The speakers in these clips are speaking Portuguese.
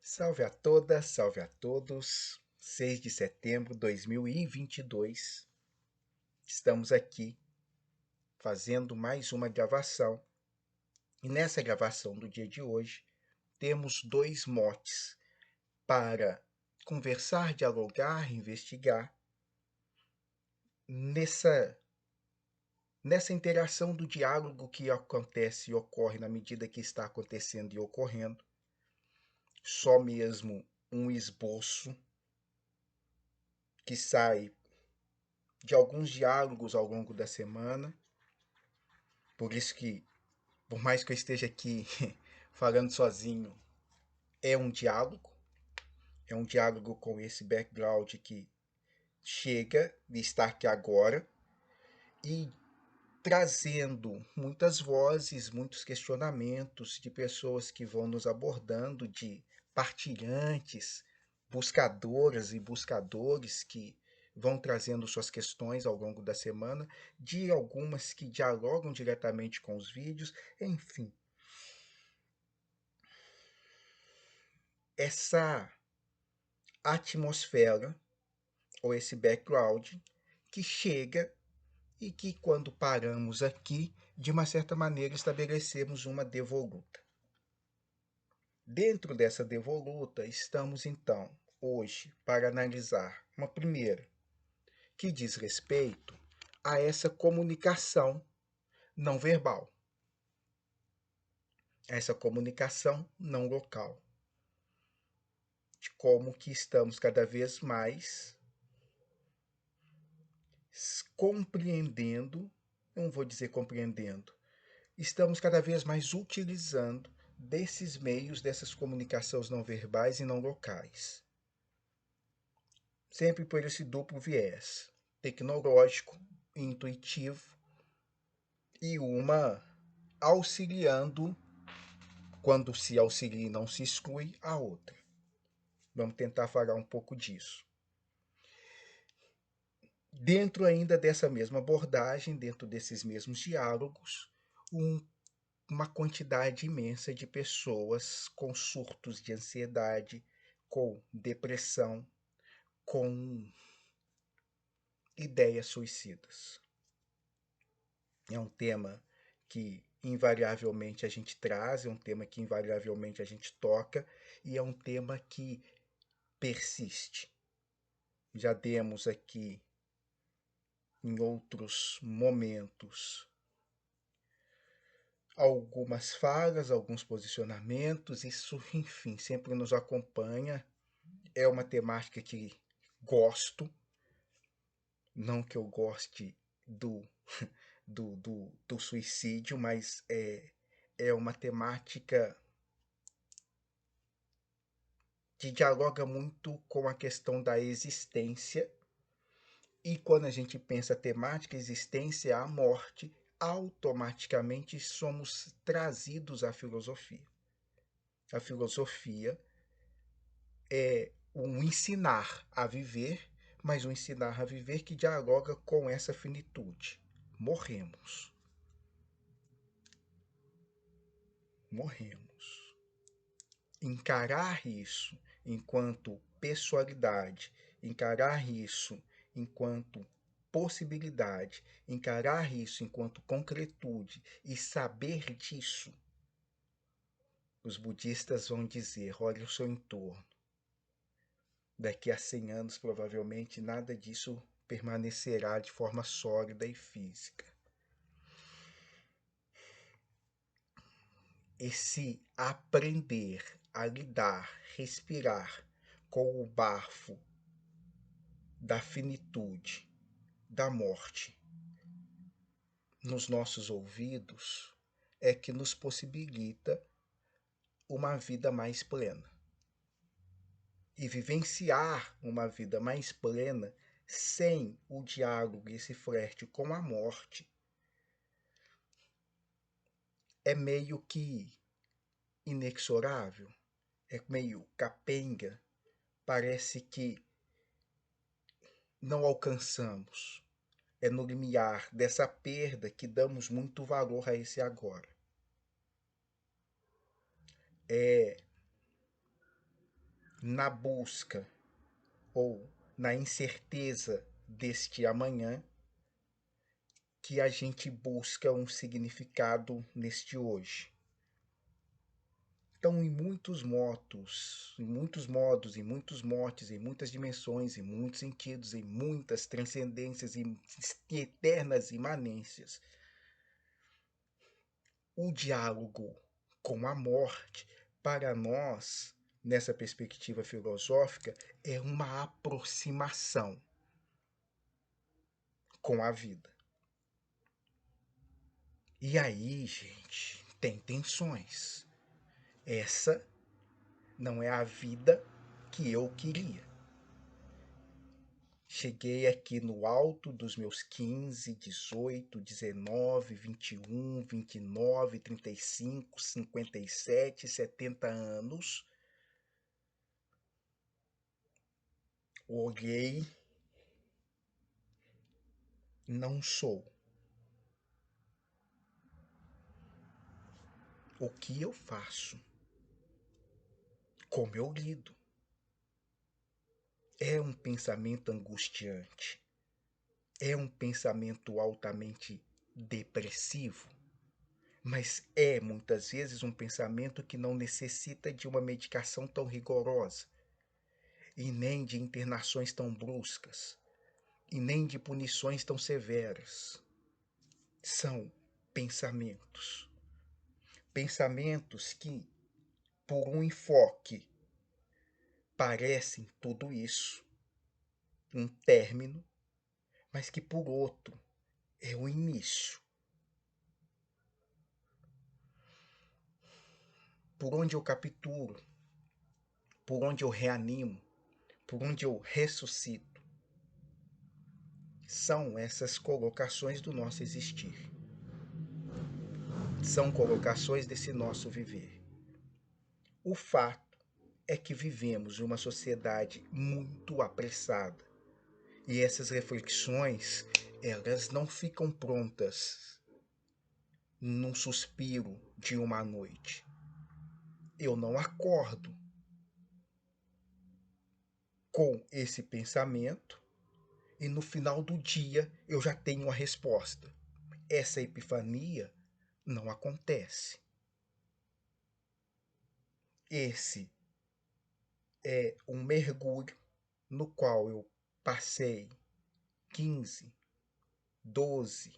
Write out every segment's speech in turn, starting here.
Salve a todas, salve a todos. 6 de setembro de 2022. Estamos aqui fazendo mais uma gravação. E nessa gravação do dia de hoje, temos dois motes para conversar, dialogar, investigar nessa interação do diálogo que acontece e ocorre na medida que está acontecendo e ocorrendo. Só mesmo um esboço que sai de alguns diálogos ao longo da semana. Por isso que, por mais que eu esteja aqui falando sozinho, é um diálogo com esse background que chega de estar aqui agora e trazendo muitas vozes, muitos questionamentos de pessoas que vão nos abordando, de partilhantes, buscadoras e buscadores que vão trazendo suas questões ao longo da semana, de algumas que dialogam diretamente com os vídeos, enfim. Essa atmosfera ou esse background que chega e que, quando paramos aqui, de uma certa maneira estabelecemos uma devoluta. Dentro dessa devoluta, estamos então hoje para analisar uma primeira que diz respeito a essa comunicação não verbal, essa comunicação não local, de como que estamos cada vez mais compreendendo, não vou dizer compreendendo, estamos cada vez mais utilizando desses meios, dessas comunicações não verbais e não locais. Sempre por esse duplo viés, tecnológico, intuitivo e uma auxiliando, quando se auxilia e não se exclui, a outra. Vamos tentar falar um pouco disso. Dentro ainda dessa mesma abordagem, dentro desses mesmos diálogos, uma quantidade imensa de pessoas com surtos de ansiedade, com depressão, com ideias suicidas. É um tema que invariavelmente a gente traz, é um tema que invariavelmente a gente toca e é um tema que persiste. Já demos aqui em outros momentos algumas falas, alguns posicionamentos, isso, enfim, sempre nos acompanha. É uma temática que gosto, não que eu goste do suicídio, mas é uma temática que dialoga muito com a questão da existência. E quando a gente pensa temática, existência, a morte, automaticamente somos trazidos à filosofia. A filosofia é um ensinar a viver, mas um ensinar a viver que dialoga com essa finitude. Morremos. Morremos. Encarar isso enquanto pessoalidade, encarar isso enquanto possibilidade, encarar isso enquanto concretude e saber disso, os budistas vão dizer: olha o seu entorno. Daqui a 100 anos, provavelmente, nada disso permanecerá de forma sólida e física. Esse aprender a lidar, respirar com o bafo da finitude, da morte nos nossos ouvidos é que nos possibilita uma vida mais plena. E vivenciar uma vida mais plena sem o diálogo e esse flerte com a morte é meio que inexorável, é meio capenga, parece que não alcançamos. É no limiar dessa perda que damos muito valor a esse agora. É na busca ou na incerteza deste amanhã que a gente busca um significado neste hoje. Então, em muitos modos, em muitos motes, em muitas dimensões, em muitos sentidos, em muitas transcendências e eternas imanências, o diálogo com a morte, para nós, nessa perspectiva filosófica, é uma aproximação com a vida. E aí, gente, tem tensões. Essa não é a vida que eu queria. Cheguei aqui no alto dos meus 15, 18, 19, 21, 29, 35, 57, 70 anos. Olhei, não sou. O que eu faço? Como eu lido? É um pensamento angustiante. É um pensamento altamente depressivo. Mas é muitas vezes um pensamento que não necessita de uma medicação tão rigorosa, e nem de internações tão bruscas, e nem de punições tão severas. São pensamentos. Pensamentos que, por um enfoque, parecem tudo isso, um término, mas que por outro é o início. Por onde eu capturo, por onde eu reanimo, por onde eu ressuscito. São essas colocações do nosso existir. São colocações desse nosso viver. O fato é que vivemos em uma sociedade muito apressada. E essas reflexões, elas não ficam prontas num suspiro de uma noite. Eu não acordo com esse pensamento e no final do dia eu já tenho a resposta. Essa epifania não acontece. Esse é um mergulho no qual eu passei 15, 12,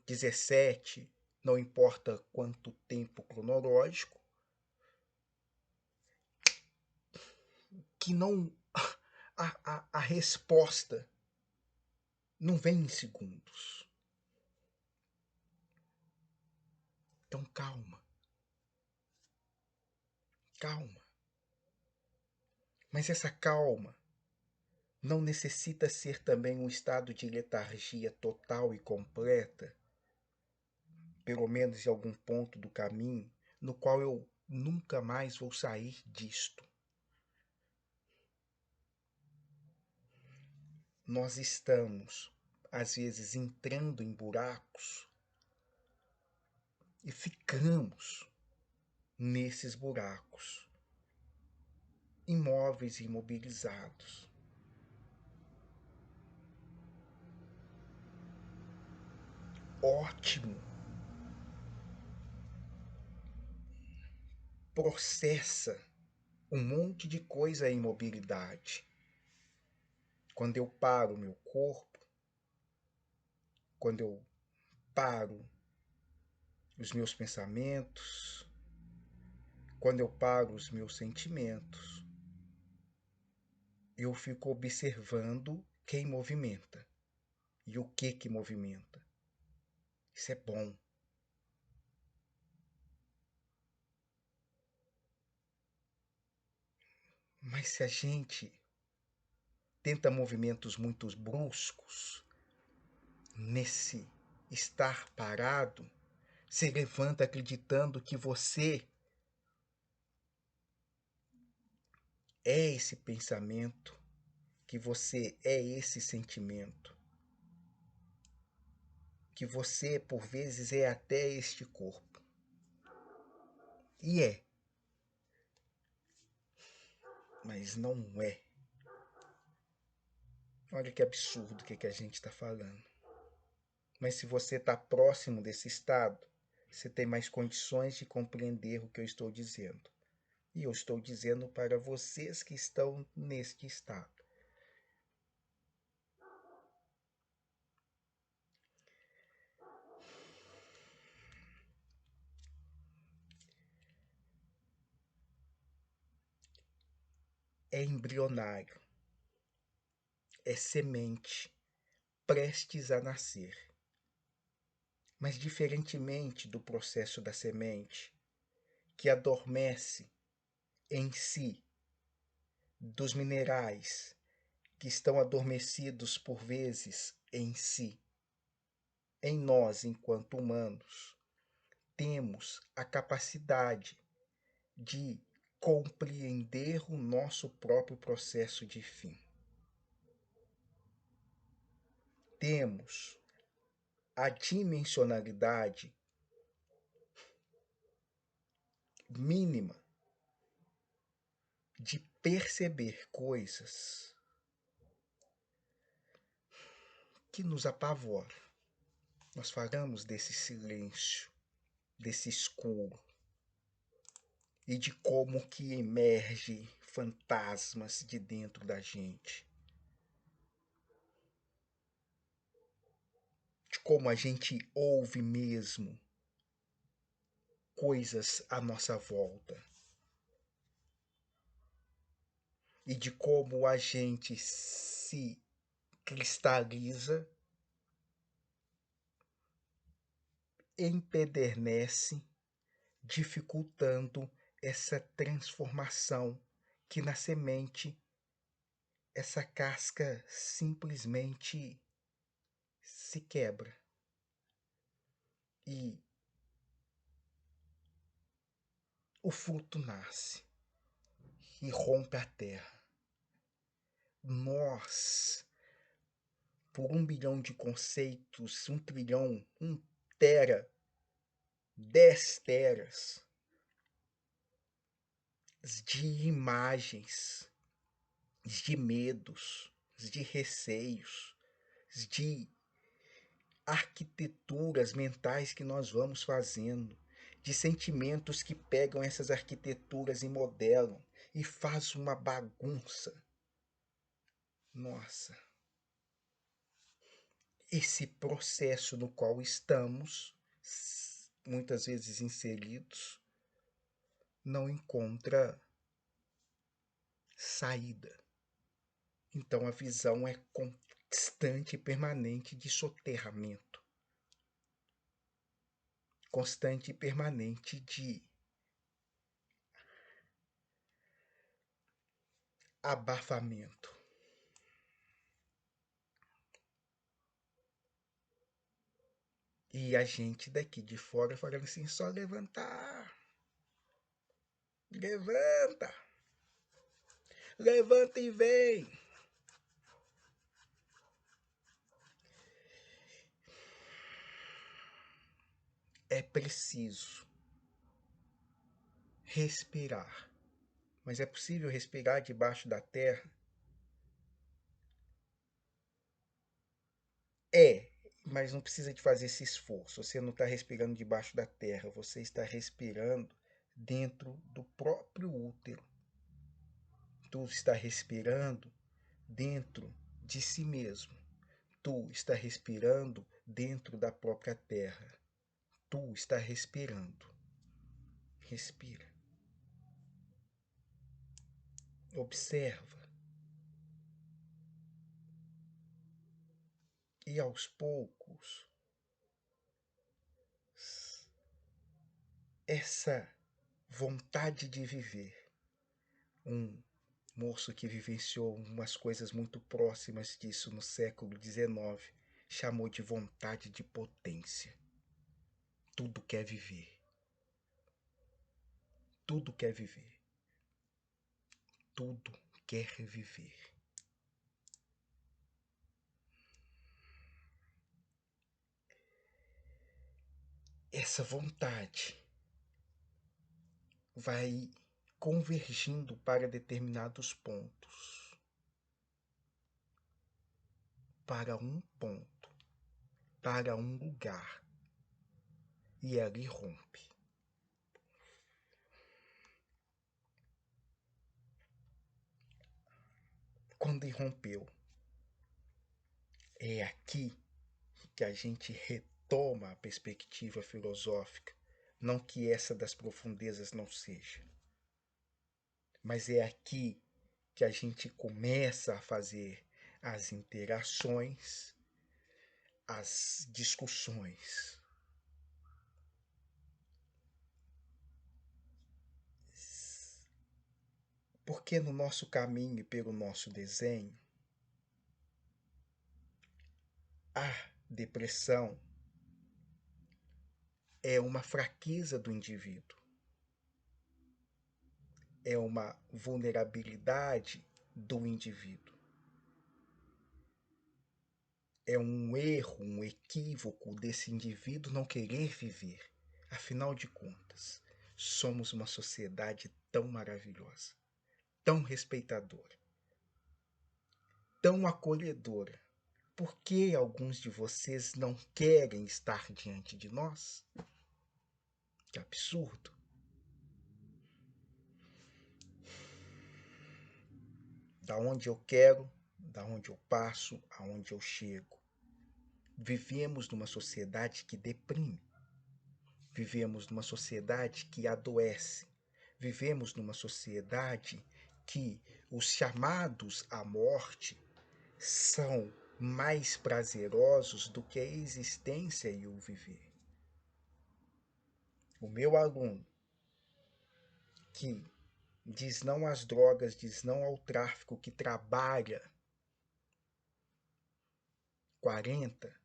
17, não importa quanto tempo cronológico, que não a resposta não vem em segundos. Então calma. Calma. Mas essa calma não necessita ser também um estado de letargia total e completa, pelo menos em algum ponto do caminho, no qual eu nunca mais vou sair disto. Nós estamos, às vezes, entrando em buracos e ficamos nesses buracos, imóveis e imobilizados. Ótimo. Processa um monte de coisa em imobilidade. Quando eu paro o meu corpo, quando eu paro os meus pensamentos, quando eu paro os meus sentimentos, eu fico observando quem movimenta e o que movimenta. Isso é bom. Mas se a gente tenta movimentos muito bruscos, nesse estar parado, se levanta acreditando que você é esse pensamento, que você é esse sentimento, que você, por vezes, é até este corpo. E é. mas não é. Olha que absurdo o que a gente está falando. Mas se você está próximo desse estado, você tem mais condições de compreender o que eu estou dizendo. E eu estou dizendo para vocês que estão neste estado. É embrionário, é semente, prestes a nascer. Mas diferentemente do processo da semente, que adormece em si, dos minerais que estão adormecidos por vezes em si, em nós, enquanto humanos, temos a capacidade de compreender o nosso próprio processo de fim. Temos a dimensionalidade mínima de perceber coisas que nos apavoram. Nós falamos desse silêncio, desse escuro, e de como que emerge fantasmas de dentro da gente. De como a gente ouve mesmo coisas à nossa volta. E de como a gente se cristaliza, empedernece, dificultando essa transformação que na semente essa casca simplesmente se quebra e o fruto nasce e rompe a terra. Nós, por 1 bilhão de conceitos, 1 trilhão, 1 tera, 10 teras de imagens, de medos, de receios, de arquiteturas mentais que nós vamos fazendo, de sentimentos que pegam essas arquiteturas e modelam e faz uma bagunça. Nossa, esse processo no qual estamos, muitas vezes inseridos, não encontra saída. Então a visão é constante e permanente de soterramento, constante e permanente de abafamento. E a gente daqui de fora falando assim, só levantar. Levanta. Levanta e vem. É preciso respirar. Mas é possível respirar debaixo da terra? É, mas não precisa de fazer esse esforço. Você não está respirando debaixo da terra, você está respirando dentro do próprio útero. Tu está respirando dentro de si mesmo. Tu está respirando dentro da própria terra. Tu está respirando. Respira. Observa. E aos poucos, essa vontade de viver. Um moço que vivenciou umas coisas muito próximas disso no século XIX chamou de vontade de potência. Tudo quer viver. Tudo quer viver. Tudo quer viver. Essa vontade vai convergindo para determinados pontos, para um ponto, para um lugar, e ali rompe. Quando irrompeu, é aqui que a gente retoma a perspectiva filosófica, não que essa das profundezas não seja, mas é aqui que a gente começa a fazer as interações, as discussões. Porque no nosso caminho e pelo nosso desenho, a depressão é uma fraqueza do indivíduo, é uma vulnerabilidade do indivíduo, é um erro, um equívoco desse indivíduo não querer viver. Afinal de contas, somos uma sociedade tão maravilhosa, tão respeitadora, tão acolhedora. Por que alguns de vocês não querem estar diante de nós? Que absurdo! Da onde eu quero, da onde eu passo, aonde eu chego. Vivemos numa sociedade que deprime. Vivemos numa sociedade que adoece. Vivemos numa sociedade que os chamados à morte são mais prazerosos do que a existência e o viver. O meu aluno que diz não às drogas, diz não ao tráfico, que trabalha 40,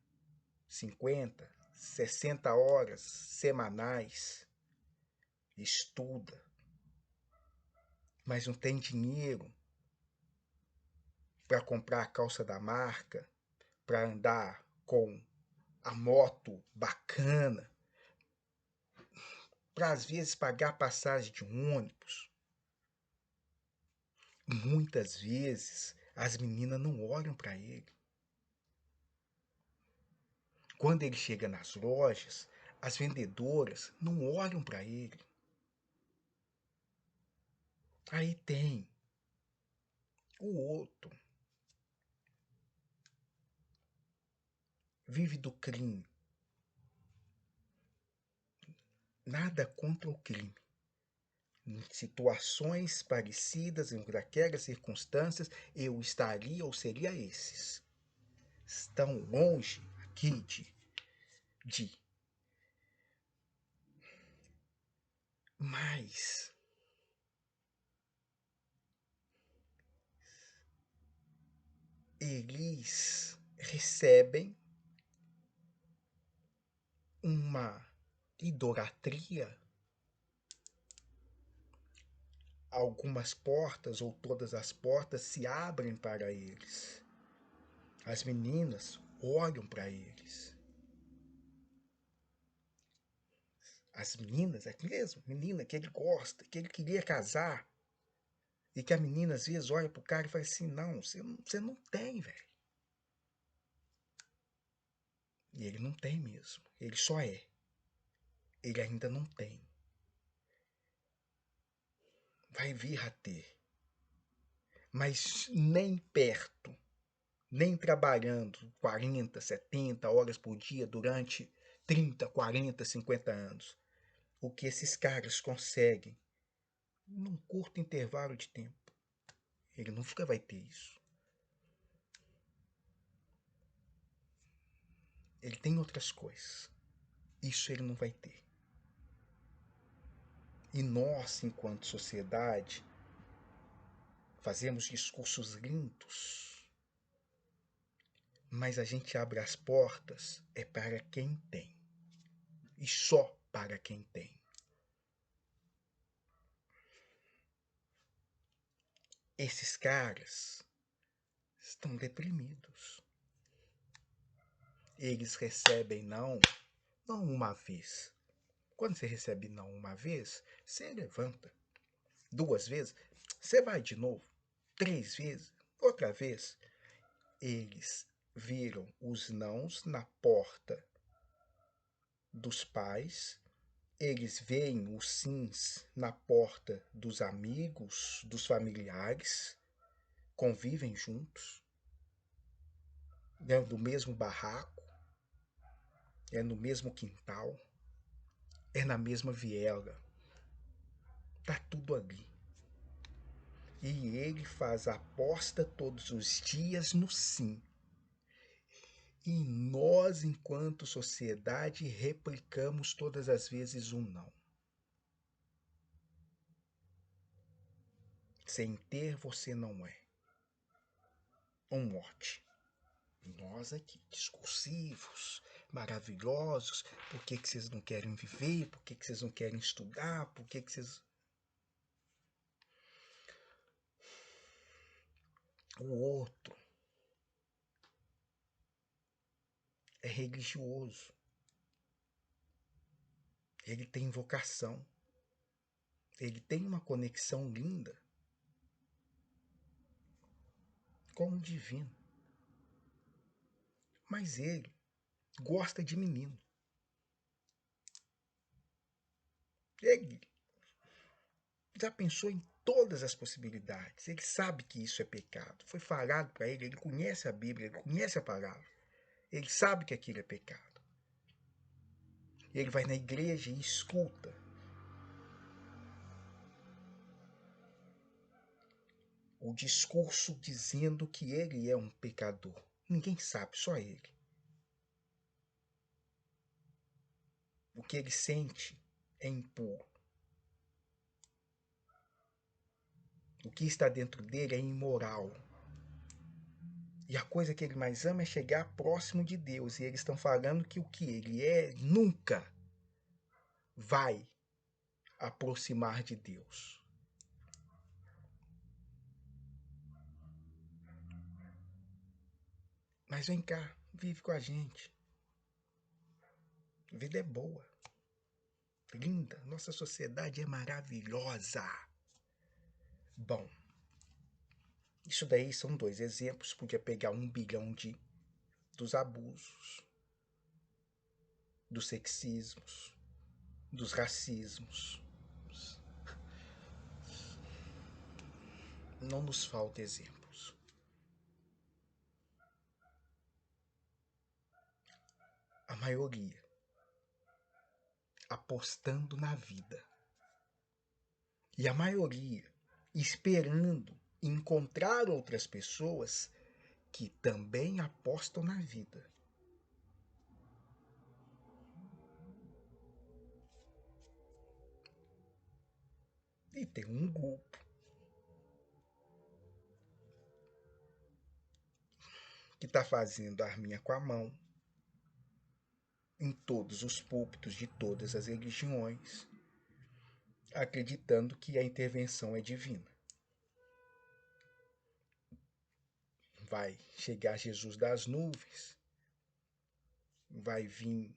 50, 60 horas semanais, estuda, mas não tem dinheiro para comprar a calça da marca, para andar com a moto bacana, para às vezes pagar a passagem de um ônibus. Muitas vezes as meninas não olham para ele. Quando ele chega nas lojas, as vendedoras não olham para ele. Aí tem o outro. Vive do crime. Nada contra o crime. Em situações parecidas, em aquelas circunstâncias, eu estaria ou seria esses. Estão longe aqui de. Mas eles recebem uma idolatria. Algumas portas ou todas as portas se abrem para eles. As meninas olham para eles. As meninas, é mesmo, menina que ele gosta, que ele queria casar. E que a menina às vezes olha pro cara e fala assim, não, você não tem, velho. E ele não tem mesmo. Ele só é. Ele ainda não tem. Vai vir a ter. Mas nem perto, nem trabalhando 40, 70 horas por dia durante 30, 40, 50 anos. O que esses caras conseguem num curto intervalo de tempo. Ele nunca vai ter isso. Ele tem outras coisas. Isso ele não vai ter. E nós, enquanto sociedade, fazemos discursos lindos, mas a gente abre as portas é para quem tem. E só para quem tem. Esses caras estão deprimidos. Eles recebem não uma vez. Quando você recebe não uma vez, você levanta. 2 vezes, você vai de novo. 3 vezes, outra vez. Eles viram os nãos na porta dos pais, eles veem os sims na porta dos amigos, dos familiares, convivem juntos, do mesmo barraco, é no mesmo quintal, é na mesma viela, tá tudo ali. E ele faz a aposta todos os dias no sim. E nós, enquanto sociedade, replicamos todas as vezes um não. Sem ter, você não é. Um mote. Nós aqui, discursivos, maravilhosos. Por que vocês não querem viver? Por que vocês não querem estudar? Por que vocês... O outro é religioso. Ele tem vocação. Ele tem uma conexão linda com o divino. Mas ele gosta de menino. Ele já pensou em todas as possibilidades. Ele sabe que isso é pecado. Foi falado para ele, ele conhece a Bíblia, ele conhece a palavra. Ele sabe que aquilo é pecado. Ele vai na igreja e escuta. O discurso dizendo que ele é um pecador. Ninguém sabe, só ele. O que ele sente é impuro. O que está dentro dele é imoral. E a coisa que ele mais ama é chegar próximo de Deus. E eles estão falando que o que ele é nunca vai aproximar de Deus. Mas vem cá, vive com a gente. A vida é boa, linda, nossa sociedade é maravilhosa. Bom, isso daí são 2 exemplos, podia pegar 1 bilhão dos abusos, dos sexismos, dos racismos. Não nos falta exemplos. A maioria apostando na vida. E a maioria esperando encontrar outras pessoas que também apostam na vida. E tem um grupo que está fazendo a arminha com a mão em todos os púlpitos de todas as religiões, acreditando que a intervenção é divina. Vai chegar Jesus das nuvens, vai vir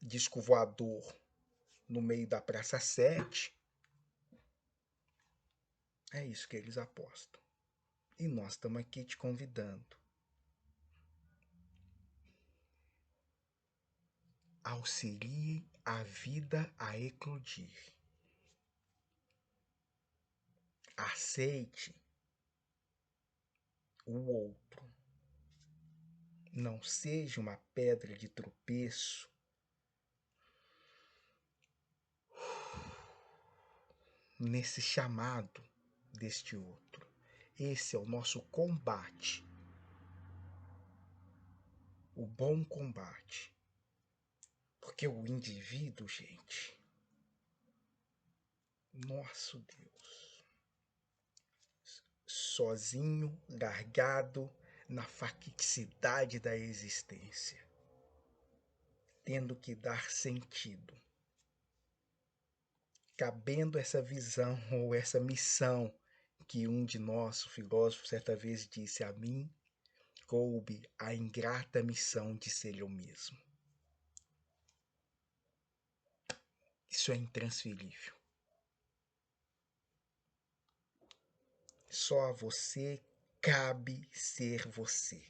disco voador no meio da Praça 7. É isso que eles apostam. E nós estamos aqui te convidando. Auxilie a vida a eclodir. Aceite o outro. Não seja uma pedra de tropeço. Nesse chamado deste outro. Esse é o nosso combate. O bom combate. Porque o indivíduo, gente, nosso Deus, sozinho, largado na facticidade da existência, tendo que dar sentido, cabendo essa visão ou essa missão que um de nós, o filósofo, certa vez disse: a mim coube a ingrata missão de ser eu mesmo. Isso é intransferível. Só a você cabe ser você.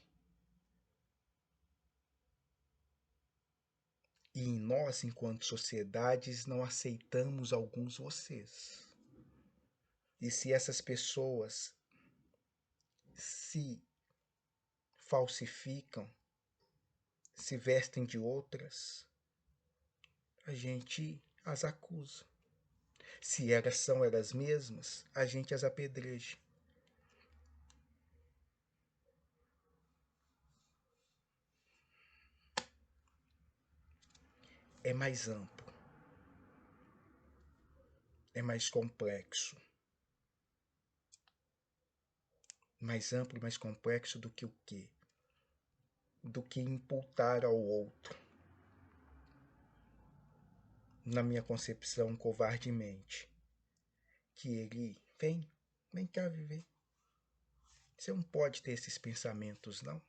E nós, enquanto sociedades, não aceitamos alguns vocês. E se essas pessoas se falsificam, se vestem de outras, a gente as acusa. Se elas são elas mesmas, a gente as apedreja. É mais amplo, é mais complexo. Mais amplo e mais complexo do que o quê? Do que imputar ao outro, na minha concepção, covardemente, que ele vem cá viver. Você não pode ter esses pensamentos, não.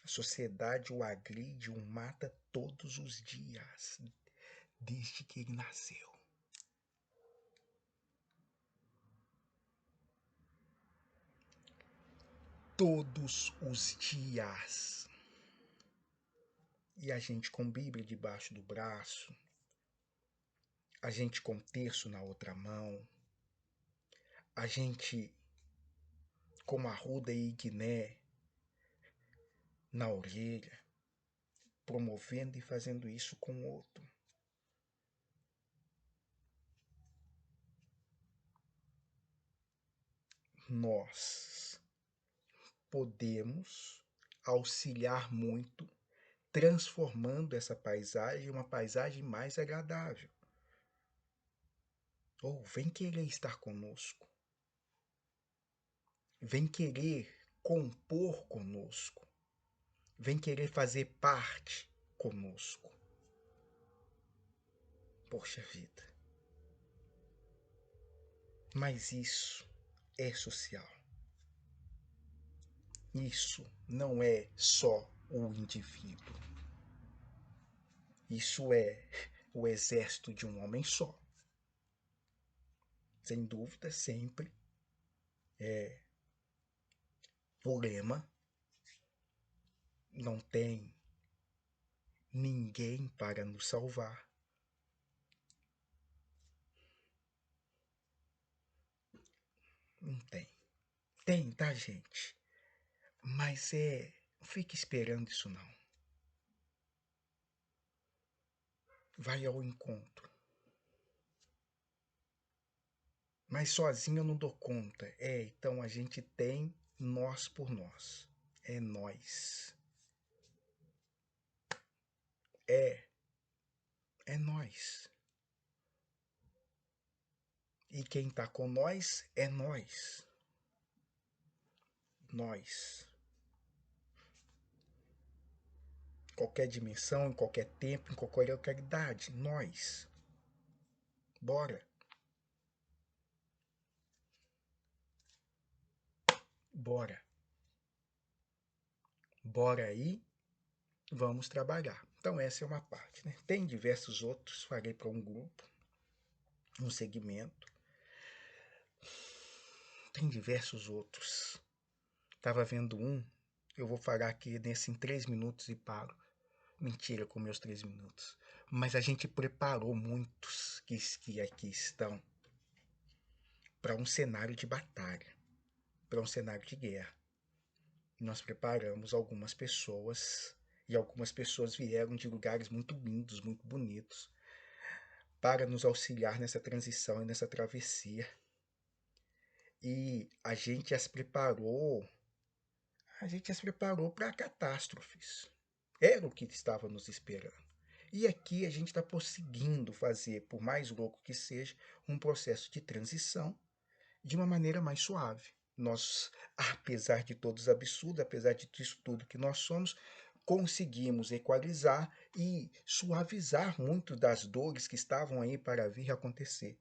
A sociedade o agride, o mata todos os dias, desde que ele nasceu. Todos os dias. E a gente com Bíblia debaixo do braço, a gente com terço na outra mão, a gente com arruda e guiné na orelha, promovendo e fazendo isso com o outro. Nós podemos auxiliar muito, transformando essa paisagem em uma paisagem mais agradável. Ou vem querer estar conosco. Vem querer compor conosco. Vem querer fazer parte conosco. Poxa vida. Mas isso é social. Isso não é só o indivíduo. Isso é o exército de um homem só. Sem dúvida, sempre é o lema. Não tem ninguém para nos salvar. Não tem. Tem, tá, gente? Mas não fique esperando isso não. Vai ao encontro. Mas sozinho eu não dou conta. Então a gente tem nós por nós. É nós. É nós. E quem tá com nós é nós. Nós. Qualquer dimensão, em qualquer tempo, em qualquer localidade. Nós. Bora. Bora. Bora aí. Vamos trabalhar. Então essa é uma parte, né? Tem diversos outros. Falei para um grupo, um segmento. Tem diversos outros. Estava vendo um. Eu vou falar aqui nesse em 3 minutos e paro. Mentira com meus 3 minutos. Mas a gente preparou muitos que aqui estão para um cenário de batalha, para um cenário de guerra. Nós preparamos algumas pessoas e algumas pessoas vieram de lugares muito lindos, muito bonitos, para nos auxiliar nessa transição e nessa travessia. E a gente as preparou para catástrofes. Era o que estava nos esperando. E aqui a gente está conseguindo fazer, por mais louco que seja, um processo de transição de uma maneira mais suave. Nós, apesar de todos os absurdos, apesar de isso tudo que nós somos, conseguimos equalizar e suavizar muito das dores que estavam aí para vir acontecer.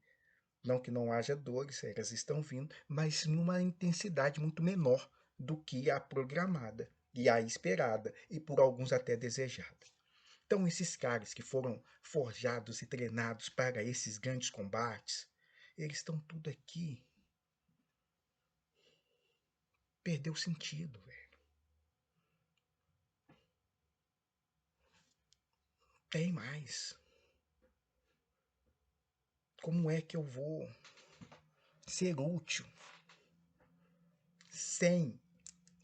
Não que não haja dores, elas estão vindo, mas numa intensidade muito menor do que a programada e a esperada, e por alguns até desejada. Então, esses caras que foram forjados e treinados para esses grandes combates, eles estão tudo aqui. perdeu sentido, velho. Tem mais. Como é que eu vou ser útil sem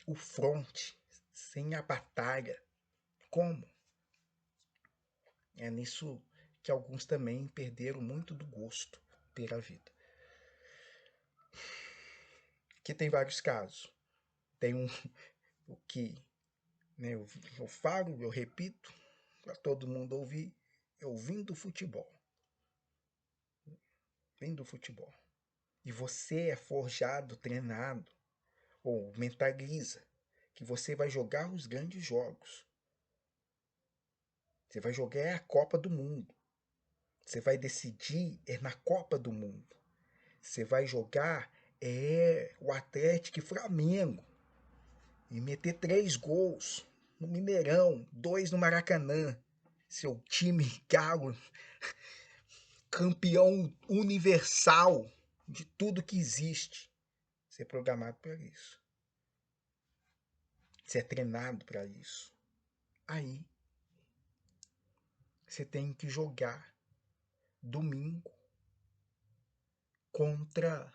o fronte, sem a batalha? Como? É nisso que alguns também perderam muito do gosto pela vida. Aqui tem vários casos. Tem o que, né, eu falo, eu repito, para todo mundo ouvir, eu vim do futebol. Vim do futebol. E você é forjado, treinado, ou mentaliza, que você vai jogar os grandes jogos. Você vai jogar a Copa do Mundo. Você vai decidir na Copa do Mundo. Você vai jogar o Atlético e Flamengo. E meter 3 gols no Mineirão, 2 no Maracanã. Seu time galo, campeão universal de tudo que existe. Você é programado para isso. Você é treinado para isso. Aí você tem que jogar domingo contra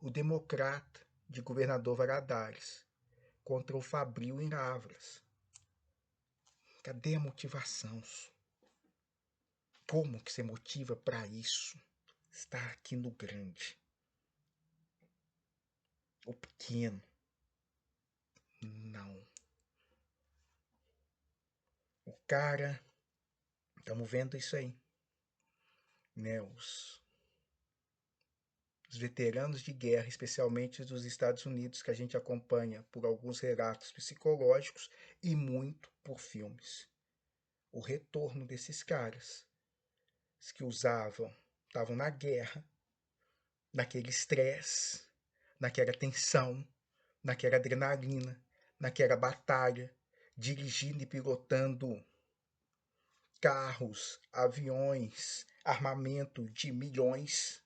o Democrata de Governador Valadares, contra o Fabril em Lavras. Cadê a motivação? Como que você motiva para isso? Estar aqui no grande. O pequeno. Não. O cara, estamos vendo isso aí. Né? Os veteranos de guerra, especialmente dos Estados Unidos, que a gente acompanha por alguns relatos psicológicos e muito por filmes. O retorno desses caras, os que estavam na guerra, naquele estresse, naquela tensão, naquela adrenalina, naquela batalha, dirigindo e pilotando carros, aviões, armamento de milhões,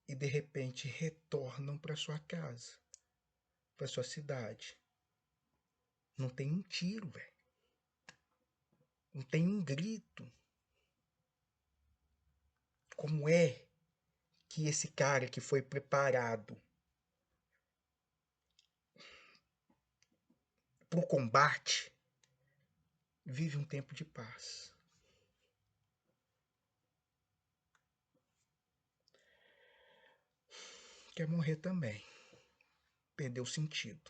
e de repente retornam para sua casa, para sua cidade. Não tem um tiro, velho. Não tem um grito. Como é que esse cara que foi preparado para o combate vive um tempo de paz? Quer morrer também. Perdeu sentido.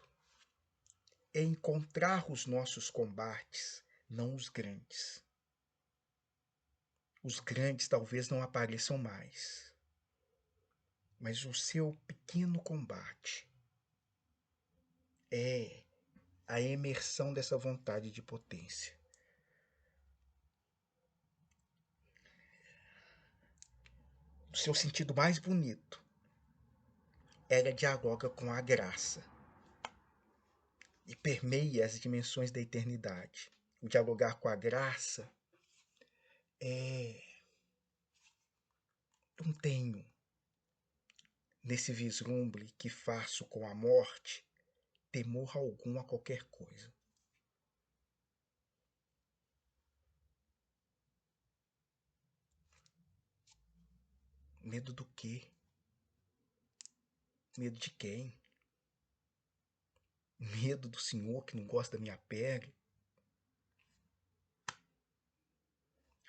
É encontrar os nossos combates, não os grandes. Os grandes talvez não apareçam mais, mas o seu pequeno combate é a emersão dessa vontade de potência. O seu sentido mais bonito, ela dialoga com a graça e permeia as dimensões da eternidade. O dialogar com a graça é... Não tenho, nesse vislumbre que faço com a morte, temor algum a qualquer coisa. Medo do quê? Medo de quem? Medo do senhor que não gosta da minha pele?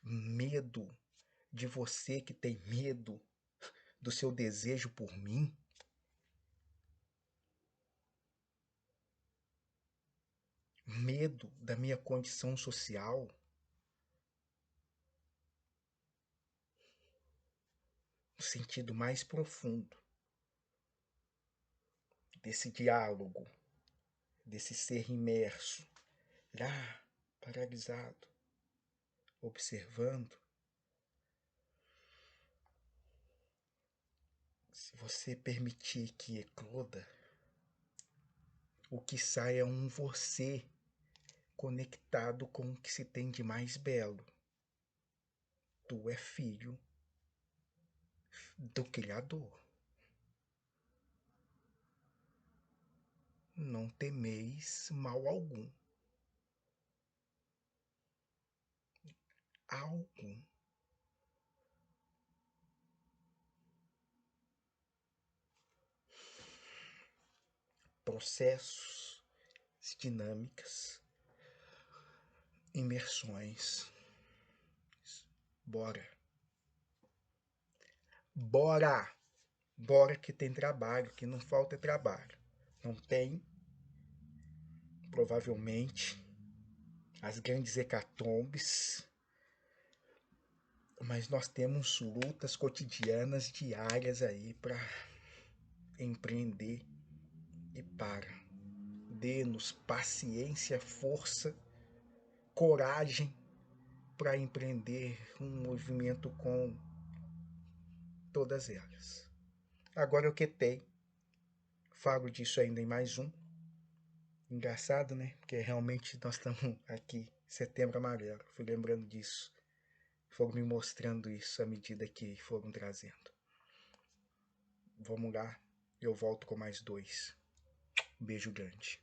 Medo de você que tem medo do seu desejo por mim? Medo da minha condição social? No sentido mais profundo desse diálogo, desse ser imerso, lá, paralisado, observando. Se você permitir que ecloda, o que sai é um você conectado com o que se tem de mais belo. Tu é filho do Criador. não temeis mal algum. Algum. Processos, dinâmicas, imersões. Bora. Bora! Bora que tem trabalho, que não falta trabalho. Não tem, provavelmente, as grandes hecatombes, mas nós temos lutas cotidianas, diárias aí para empreender. E para. Dê-nos paciência, força, coragem para empreender um movimento com todas elas. Agora eu quetei. Falo disso ainda em mais um. Engraçado, né? Porque realmente nós estamos aqui, Setembro Amarelo. Fui lembrando disso. Foram me mostrando isso à medida que foram trazendo. Vamos lá, eu volto com mais dois. Um beijo grande.